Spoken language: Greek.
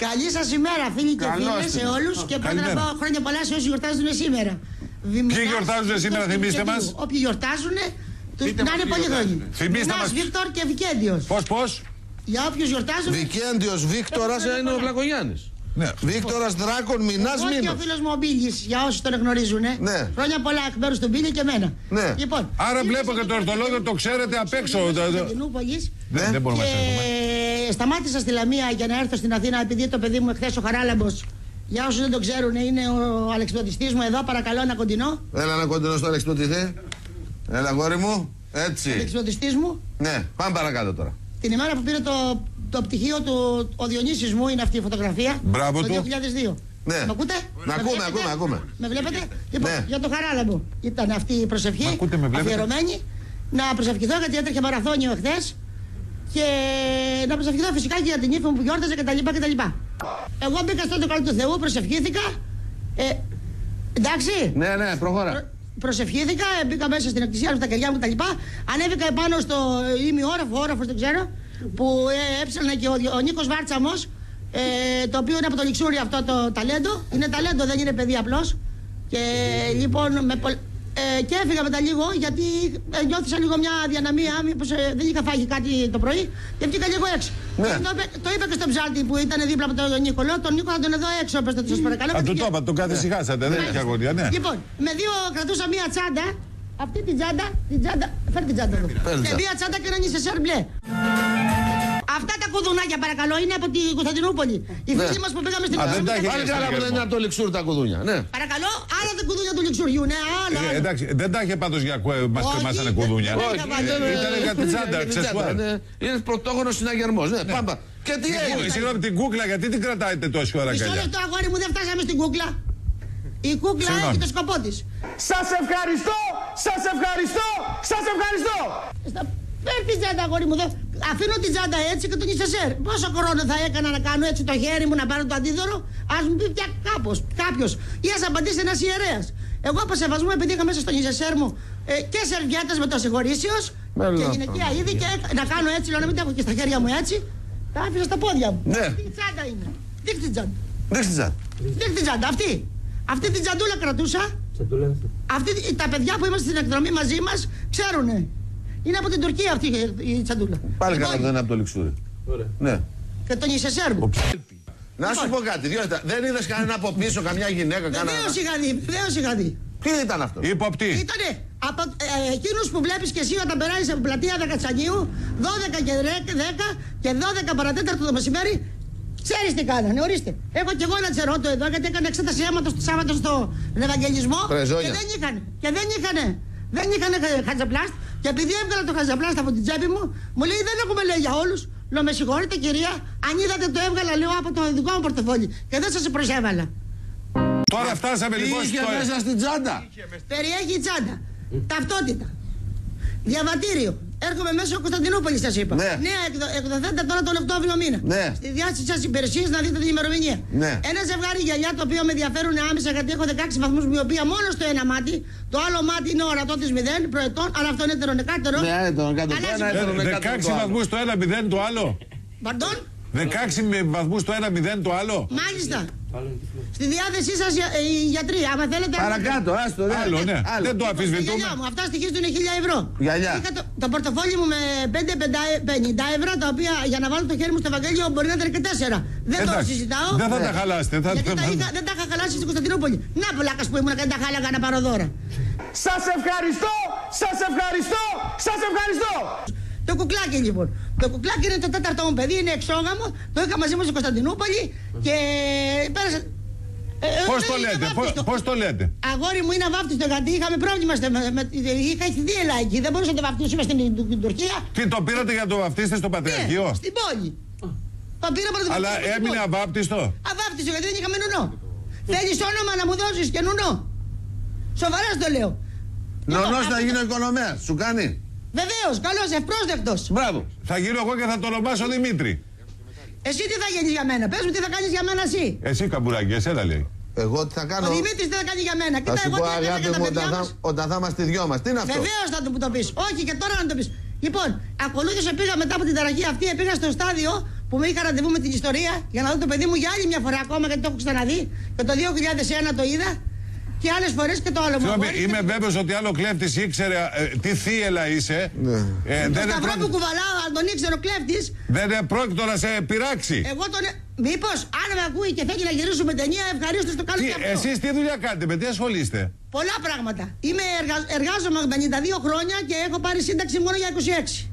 Καλή σας ημέρα, φίλοι και φίλες, σε όλους. Και πρώτα να πω χρόνια πολλά σε όσοι γιορτάζουν σήμερα. Ποιοι γιορτάζουν σήμερα, θυμίστε μας. Όποιοι γιορτάζουν, να είναι πολύ χρόνια. Θυμίστε μας. Βίκτορ και Βικέντιος. Πώς. Για όποιους γιορτάζουν. Βικέντιος, Βίκτορας είναι ο Βλακογιάννης. Ναι. Βίκτορας Δράκων, Μινάς Μήνος. Και ο φίλος μου ο Μπίλης, για όσους τον γνωρίζουν. Ναι. Χρόνια πολλά εκ μέρους του Μπίλη και εμένα. Ναι. Λοιπόν, άρα βλέπω και το ορθολόγιο το ξέρετε απ' έξω. Ναι. Δεν μπορούμε να ξέρουμε. Σταμάτησα στη Λαμία για να έρθω στην Αθήνα επειδή το παιδί μου εχθές ο Χαράλαμπος. Για όσους δεν το ξέρουν, είναι ο αλεξιπτωτιστής μου εδώ. Παρακαλώ ένα κοντινό. Έλα ένα κοντινό στο αλεξιπτωτιστή. Έλα, γόρι μου. Έτσι. Αλεξιπτωτιστής μου. Ναι, πάμε παρακάτω τώρα. Την ημέρα που πήρε το πτυχίο του, ο Διονύσης μου, είναι αυτή η φωτογραφία. Μπράβο το του. 2002. Ναι. Με ακούτε? Ακούμε. Με βλέπετε? Λοιπόν, Ναι. για το Χαράλαμπο ήταν αυτή η προσευχή. Αφιερωμένη. Να προσευχηθώ γιατί έτρεχε μαραθώνιο εχθές. Και να προσευχηθώ φυσικά και για την ύφη μου που γιόρταζε κτλ. Εγώ μπήκα στο τοκάλι του Θεού, προσευχήθηκα. Εντάξει. Ναι, προχώρα. Προσευχήθηκα, μπήκα μέσα στην εκκλησία μου, στα κεριά μου κτλ. Ανέβηκα επάνω στο όροφος δεν ξέρω, που έψαλνα και ο Νίκος Βάρτσαμος, το οποίο είναι από το Λιξούρι αυτό το ταλέντο. Είναι ταλέντο, δεν είναι παιδί απλώς. Και λοιπόν, και έφυγα μετά λίγο γιατί νιώθησα λίγο μια αδυναμία, μήπως δεν είχα φάγει κάτι το πρωί και βγήκα λίγο έξω. Ναι. Το είπα και στον ψάλτη που ήταν δίπλα από τον Νίκο. Λέω τον Νίκο θα τον εδώ έξω, πες το σας παρακαλώ. Αν του το είπα, τον καθησυχάσατε, δεν έχει αγωνία, ναι. Λοιπόν, με δύο κρατούσα μία τσάντα. Αυτή την τσάντα, φέρ την τσάντα εδώ. Και μία τσάντα και ένα νησεσέρ μπλε. Αυτά τα κουδουνάκια παρακαλώ είναι από την Κωνσταντινούπολη. Οι φίλοι μας που πήγαμε στην Κωνσταντινούπολη. Πάλι καλά που δεν είναι από το Λιξούρ τα κουδούνια. Ναι. Παρακαλώ, άλλα τα κουδούνια του Λιξουριού, ναι, άλλα. Εντάξει, δεν τα είχε πάντως για μας κρεμάσανε κουδούνια. Ήταν για την τσάντα, αξεσουάρ. Είναι πρωτόγονος συναγερμός. Ναι, πάμε. Και τι έγινε? Συγγνώμη, την κούκλα, γιατί την κρατάτε τόση ώρα Μισό αγκαλιά? λεπτό αγόρι μου, δεν φτάσαμε στην κούκλα. Η κούκλα έχει το σκοπό της. Σας ευχαριστώ! Σας ευχαριστώ! Σας ευχαριστώ! Φέρ την τσάντα αγόρι μου, αφήνω την τσάντα έτσι και τον νησεσέρ. Πόσο χρόνο θα έκανα να κάνω έτσι το χέρι μου να πάρω το αντίδωρο? Ας μου πει πια κάποιος ή ας απαντήσει ένας ιερέας. Εγώ από σεβασμό επειδή είχα μέσα στο νησεσέρ μου και σερβιέτες με το συγχωρήσεως και γυναικεία είδη και να κάνω έτσι, λέω να μην τα έχω και στα χέρια μου έτσι. Τα άφησα στα πόδια μου. Ναι. Αυτή η τσάντα είναι. Δείξτε την τσάντα. Δείξτε την τσάντα, αυτή την τσαντούλα κρατούσα. Τα παιδιά που είμαστε στην εκδρομή μαζί μας ξέρουνε. Είναι από την Τουρκία αυτή η τσαντούλα. Πάλι καλά δεν είναι από το Λιξούρι. Ναι. Και τον Ισεσέρ μου. Να σου πω κάτι, δεν είδες κανένα από πίσω, καμιά γυναίκα, κανένα? Βεβαίως είχα δει. Τι ήταν αυτό? Υποπτή. Ήτανε από εκείνους που βλέπεις και εσύ όταν περάσεις από πλατεία Δεκατσανίου 12 και 10 και 12 παρατέταρτο το μεσημέρι. Ξέρεις τι κάνανε, ορίστε. Έχω κι εγώ ένα τσερότο εδώ γιατί έκανα εξέταση αίματος το Σάββατο στον Ευαγγελισμό. Πρεζόνια. Και δεν είχανε χατζαπλάστ. Και επειδή έβγαλα το χατζαπλάστ από την τσέπη μου λέει δεν έχουμε λέει για όλους. Λέω με συγχωρείτε κυρία, αν είδατε το έβγαλα λέω από το δικό μου πορτοφόλι και δεν σας προσέβαλα. Τώρα φτάσαμε λοιπόν στο... Είχε μέσα στην τσάντα. Περιέχει η τσάντα. Ταυτότητα. Διαβατήριο. Έρχομαι μέσω Κωνσταντινούπολη, σας είπα. Ναι. Νέα εκδοθέντα τώρα τον Οκτώβριο μήνα. Ναι. Στη διάθεση σας υπηρεσίες να δείτε την ημερομηνία. Ναι. Ένα ζευγάρι γυαλιά το οποίο με ενδιαφέρουν άμεσα γιατί έχω 16 βαθμούς μοιοπία μόνο στο ένα μάτι. Το άλλο μάτι είναι ορατό της 0 προετών, αλλά αυτό είναι ετερονεκάτερο. Ναι, ετερονεκάτερο. 16 βαθμούς το ένα 0 το άλλο. Παντών. 16 βαθμούς το ένα 0 το άλλο. Μάλιστα. Στη διάθεσή σας οι γιατροί, άμα θέλετε. Παρακάτω, άστο. Άλλο, ναι. Δεν το αφισβητούμε. Αυτά στοιχίζουν 1.000 ευρώ. Γυαλιά. Είχα το πορτοφόλι μου με 50 ευρώ, τα οποία για να βάλω το χέρι μου στο Ευαγγέλιο μπορεί να ήταν και 4. Δεν το συζητάω. Δεν θα τα χαλάσετε. Δεν τα είχα χαλάσει στην Κωνσταντινούπολη. Να πλάκας που ήμουν και δεν τα χάλαγα να πάρω δώρα. Σας ευχαριστώ! Σας ευχαριστώ! Σας ευχαριστώ! Το κουκλάκι λοιπόν. Το κουκλάκι είναι το τέταρτο μου παιδί, είναι εξόγαμο. Το είχα μαζί μου στην Κωνσταντινούπολη και πέρασα. Πώς το λέτε? Αγόρι μου είναι αβάφτιστο γιατί είχαμε πρόβλημα. Είχα χυθεί ελάκι, δεν μπορούσα να το βαφτίσουμε στην Τουρκία. Τι το πήρατε για το βαφτίστε στο Πατριαρχείο? Στην πόλη. Το πήρα πρώτα. Αλλά έμεινε αβάπτιστο. Αβάπτιστο γιατί δεν είχαμε νουνό. Θέλεις όνομα να μου δώσεις και νουνό? Σοβαρά στο λέω. Νονός να γίνω οικονομέας, σου κάνει? Βεβαίως, καλώς, ευπρόσδεκτος. Μπράβο. Θα γίνω εγώ και θα το ονομάσω Δημήτρη. Εσύ τι θα γίνεις για μένα? Πες μου τι θα κάνεις για μένα εσύ. Εσύ καμπουράκι, εσένα λέει. Εγώ τι θα κάνω? Ο Δημήτρης τι θα κάνει για μένα. Θα σου πω αγάπη μου όταν θα είμαστε δυο μας. Τι είναι αυτό? Βεβαίως θα το πεις. Όχι και τώρα να το πεις. Λοιπόν, ακολούθησε πήγα μετά από την ταραχή αυτή, πήγα στο στάδιο που με είχα ραντεβού με την ιστορία για να δω το παιδί μου για άλλη μια φορά ακόμα, γιατί το έχω ξαναδεί. Και το 2001 το είδα. Και άλλες φορές και το άλλο μου. Είμαι βέβαιος ότι άλλο κλέφτης ήξερε τι θύελα είσαι. Το σταυρό που κουβαλάω, αν τον ήξερε ο κλέφτης. Δεν πρόκειτο να σε πειράξει. Εγώ τον. Μήπως αν με ακούει και θέλει να γυρίσουμε ταινία, ευχαρίστως το κάνω και αυτό. Εσείς τι δουλειά κάνετε, με τι ασχολείστε? Πολλά πράγματα. Εργάζομαι 52 χρόνια και έχω πάρει σύνταξη μόνο για 26.